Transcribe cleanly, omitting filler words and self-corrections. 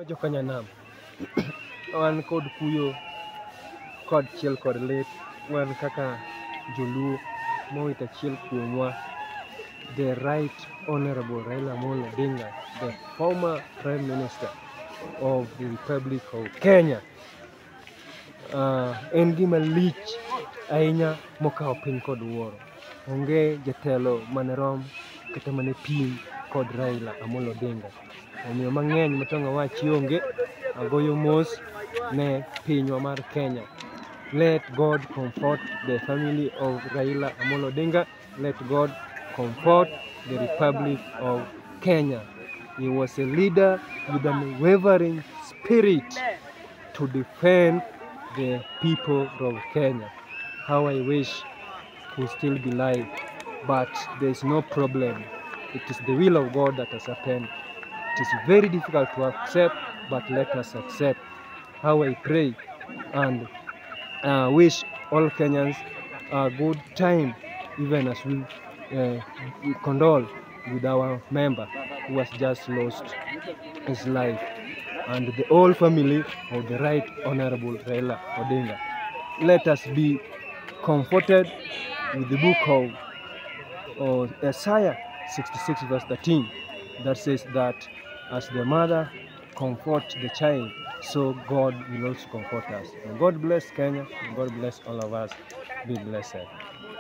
Jokanyanam wan kod kuyo kod chiel kod lit, wan kaka joluo mowito achiel kuomwa, the Right Honorable Raila Amolo Odinga, the former Prime Minister of the Republic of Kenya. En gima lich ahinya mokawo piny kod wuoro. Onge jatelo mane rom kata mane pim kod Raila Amolo Odinga. Omiyo mang'eny matong' awachi onge, agoyo mos ne pinywa mar Kenya. Let God comfort the family of Raila Amolo Odinga. Let God comfort the Republic of Kenya. He was a leader with an unwavering spirit to defend the people of Kenya. How I wish he still be alive, but there is no problem. It is the will of God that has happened. It is very difficult to accept, but let us accept. How I pray and wish all Kenyans a good time, even as we condole with our member who has just lost his life, and the whole family of the Right Honorable Raila Odinga. Let us be comforted with the book of Isaiah 66 verse 13 that says that as the mother comforts the child, so God will also comfort us. May God bless Kenya. May God bless all of us. Be blessed.